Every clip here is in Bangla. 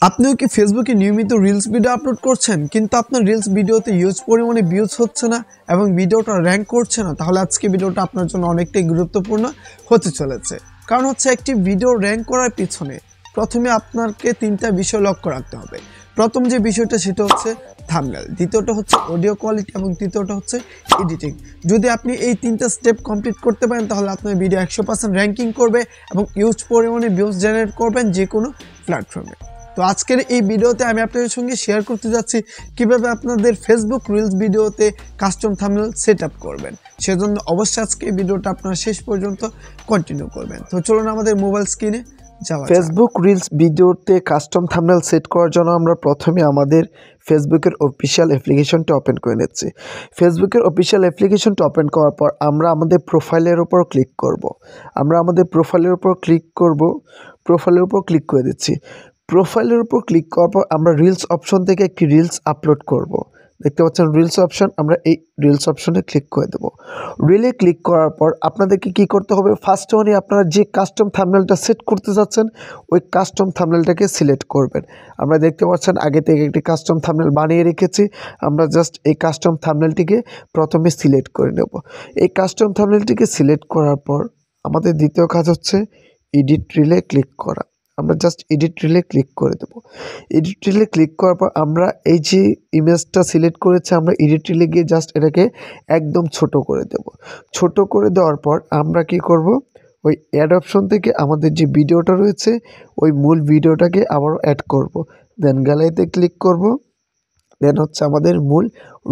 আপনিও কি ফেসবুকে নিয়মিত রিলস ভিডিও আপলোড করছেন কিন্তু আপনার রিলস ভিডিওতে হিউজ পরিমাণে ভিউজ হচ্ছে না এবং ভিডিওটা র্যাঙ্ক করছে না? তাহলে আজকে ভিডিওটা আপনার জন্য অনেকটাই গুরুত্বপূর্ণ হতে চলেছে। কারণ হচ্ছে একটি ভিডিও র্যাঙ্ক করার পিছনে প্রথমে আপনাকে তিনটা বিষয় লক্ষ্য রাখতে হবে। প্রথম যে বিষয়টা সেটা হচ্ছে থাম্বনেল, দ্বিতীয়টা হচ্ছে অডিও কোয়ালিটি এবং তৃতীয়টা হচ্ছে এডিটিং। যদি আপনি এই তিনটা স্টেপ কমপ্লিট করতে পারেন তাহলে আপনার ভিডিও 100% র্যাঙ্কিং করবে এবং হিউজ পরিমাণে ভিউজ জেনারেট করবেন যে কোনো প্ল্যাটফর্মে। তো আজকের এই ভিডিওতে আমি আপনাদের সঙ্গে শেয়ার করতে যাচ্ছি কিভাবে আপনাদের ফেসবুক রিলস ভিডিওতে কাস্টম থাম্বনেল সেট আপ করবেন। সেজন্য অবশ্যই আজকে এই ভিডিওটা আপনারা শেষ পর্যন্ত কন্টিনিউ করবেন। তো চলুন আমাদের মোবাইল স্ক্রিনে যাওয়া যাক। ফেসবুক রিলস ভিডিওতে কাস্টম থাম্বনেল সেট করার জন্য আমরা প্রথমে আমাদের ফেসবুকের অফিসিয়াল অ্যাপ্লিকেশনটা ওপেন করে নিচ্ছি। ফেসবুকের অফিসিয়াল অ্যাপ্লিকেশনটা ওপেন করার পর আমরা আমাদের প্রোফাইলের উপর ক্লিক করব। প্রোফাইলের উপর ক্লিক করে দিচ্ছি। প্রোফাইলের উপর ক্লিক করার পর আমরা রিলস অপশন থেকে একটি রিলস আপলোড করব। দেখতে পাচ্ছেন রিলস অপশন, আমরা এই রিলস অপশনে ক্লিক করে দেব। রিলে ক্লিক করার পর আপনাদেরকে কি করতে হবে, ফার্স্ট ওয়ানে আপনারা যে কাস্টম থাম্বনেলটা সেট করতে যাচ্ছেন ওই কাস্টম থাম্বনেলটাকে সিলেক্ট করবেন। আমরা দেখতে পাচ্ছেন আগে থেকে একটি কাস্টম থাম্বনেল বানিয়ে রেখেছি, আমরা জাস্ট এই কাস্টম থাম্বনেলটিকে প্রথমে সিলেক্ট করে নেব। এই কাস্টম থাম্বনেলটিকে সিলেক্ট করার পর আমাদের দ্বিতীয় কাজ হচ্ছে এডিট রিলে ক্লিক করা। আমরা জাস্ট এডিট রিলে ক্লিক করে দেব। এডিট রিলে ক্লিক করার পর আমরা এই যে ইমেজটা সিলেক্ট করেছি আমরা এডিট রিলে গিয়ে জাস্ট এটাকে একদম ছোট করে দেব। ছোট করে দেওয়ার পর আমরা কি করব, ওই অ্যাড অপশন থেকে আমাদের যে ভিডিওটা রয়েছে ওই মূল ভিডিওটাকে আবারও অ্যাড করব। দেন গ্যালারিতে ক্লিক করব। দেন হচ্ছে আমাদের মূল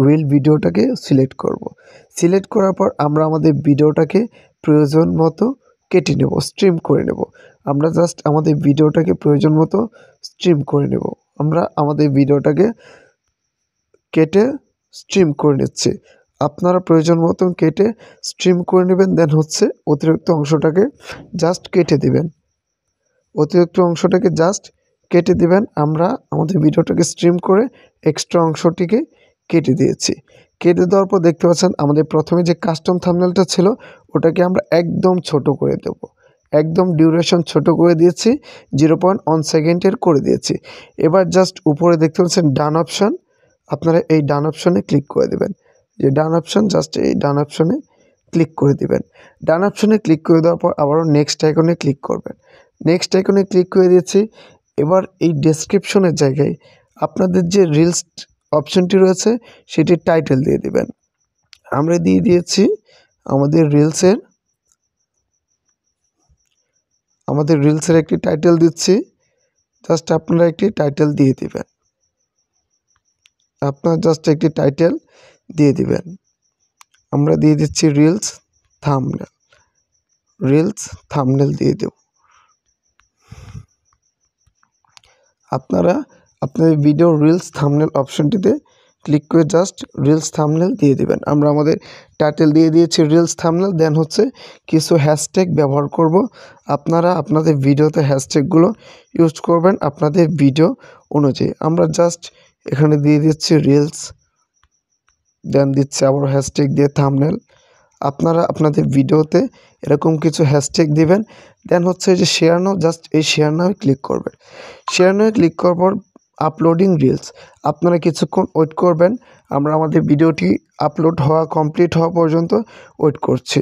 রিল ভিডিওটাকে সিলেক্ট করব। সিলেক্ট করার পর আমরা আমাদের ভিডিওটাকে প্রয়োজন মতো কেটে নেব, স্ট্রিম করে নেব। আমরা জাস্ট আমাদের ভিডিওটাকে প্রয়োজন মতো স্ট্রিম করে নেব। আমরা আমাদের ভিডিওটাকে কেটে স্ট্রিম করে নিচ্ছি। আপনারা প্রয়োজন মতন কেটে স্ট্রিম করে নেবেন। দেন হচ্ছে অতিরিক্ত অংশটাকে জাস্ট কেটে দিবেন। আমরা আমাদের ভিডিওটাকে স্ট্রিম করে এক্সট্রা অংশটিকে কেটে দিয়েছি। কেটে দেওয়ার পর দেখতে পাচ্ছেন আমাদের প্রথমে যে কাস্টম থাম্বনেলটা ছিল ওটাকে আমরা একদম ছোট করে দেব। একদম ডিউরেশন ছোট করে দিয়েছি, 0.1 সেকেন্ডের করে দিয়েছি। এবার জাস্ট উপরে দেখতে পাচ্ছেন ডান অপশান, আপনারা এই ডান অপশানে ক্লিক করে দেবেন। যে ডান অপশান, জাস্ট এই ডান অপশানে ক্লিক করে দিবেন। ডান অপশানে ক্লিক করে দেওয়ার পর আবারও নেক্সট আইকনে ক্লিক করবেন। নেক্সট আইকনে ক্লিক করে দিয়েছি। এবার এই ডেসক্রিপশনের জায়গায় আপনাদের যে রিলস অপশনটি রয়েছে সেটির টাইটেল দিয়ে দিবেন। আমরা দিয়ে দিয়েছি আমাদের রিলসের একটি টাইটেল দিচ্ছি। জাস্ট আপনারা একটি টাইটেল দিয়ে দিবেন। আমরা দিয়ে দিচ্ছি রিলস থাম্বনেল দিয়ে দেব। আপনারা আপনাদের ভিডিও রিলস থাম্বনেল অপশনটিতে ক্লিক করে জাস্ট রিলস থাম্বনেল দিয়ে দিবেন। আমরা আমাদের টাইটেল দিয়ে দিয়েছি রিলস থাম্বনেল। দেন হচ্ছে কিছু হ্যাশট্যাগ ব্যবহার করব। আপনারা আপনাদের ভিডিওতে হ্যাশট্যাগুলো ইউজ করবেন আপনাদের ভিডিও অনুযায়ী। আমরা জাস্ট এখানে দিয়ে দিচ্ছি রিলস, দেন দিচ্ছি আবার হ্যাশট্যাগ দিয়ে থাম্বনেল। আপনারা আপনাদের ভিডিওতে এরকম কিছু হ্যাশট্যাগ দিবেন। দেন হচ্ছে যে শেয়ার নাও, জাস্ট এই শেয়ার নাও ক্লিক করবেন। শেয়ার নাও ক্লিক করার পর আপলোডিং রিলস, আপনারা কিছুক্ষণ ওয়েট করবেন। আমরা আমাদের ভিডিওটি কমপ্লিট হওয়া পর্যন্ত ওয়েট করছি।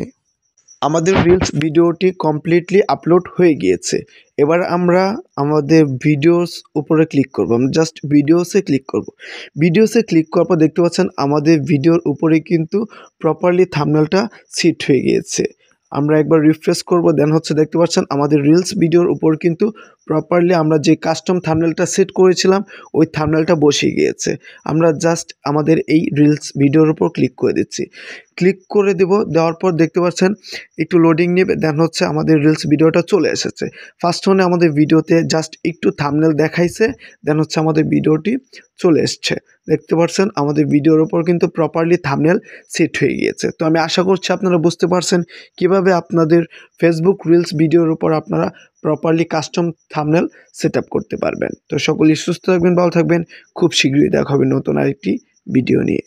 আমাদের রিলস ভিডিওটি কমপ্লিটলি আপলোড হয়ে গিয়েছে। এবার আমরা আমাদের ভিডিওস উপরে ক্লিক করব। আমরা জাস্ট ভিডিওসে ক্লিক করার পর দেখতে পাচ্ছেন আমাদের ভিডিওর উপরে কিন্তু প্রপারলি থাম্বনেলটা সেট হয়ে গিয়েছে। আমরা একবার রিফ্রেশ করব। দেন হচ্ছে দেখতে পাচ্ছেন আমাদের রিলস ভিডিওর উপর কিন্তু প্রপারলি আমরা যে কাস্টম থাম্বনেলটা সেট করেছিলাম ওই থাম্বনেলটা বসে গিয়েছে। আমরা জাস্ট আমাদের এই রিলস ভিডিওর উপর ক্লিক করে দিচ্ছি। দেওয়ার পর দেখতে পাচ্ছেন একটু লোডিং নেবে। দেন হচ্ছে আমাদের রিলস ভিডিওটা চলে এসেছে। ফার্স্ট ওয়ানে আমাদের ভিডিওতে জাস্ট একটু থাম্বনেল দেখাইছে, দেন হচ্ছে আমাদের ভিডিওটি চলে এসছে। দেখতে পাচ্ছেন আমাদের ভিডিওর উপর কিন্তু প্রপারলি থাম্বনেল সেট হয়ে গিয়েছে। তো আমি আশা করছি আপনারা বুঝতে পারছেন কিভাবে আপনাদের ফেসবুক রিলস ভিডিওর উপর আপনারা properly custom thumbnail set up করতে পারবেন। তো সকলেই সুস্থ থাকবেন, ভালো থাকবেন। খুব শীঘ্রই দেখা হবে নতুন আরেকটি ভিডিও নিয়ে।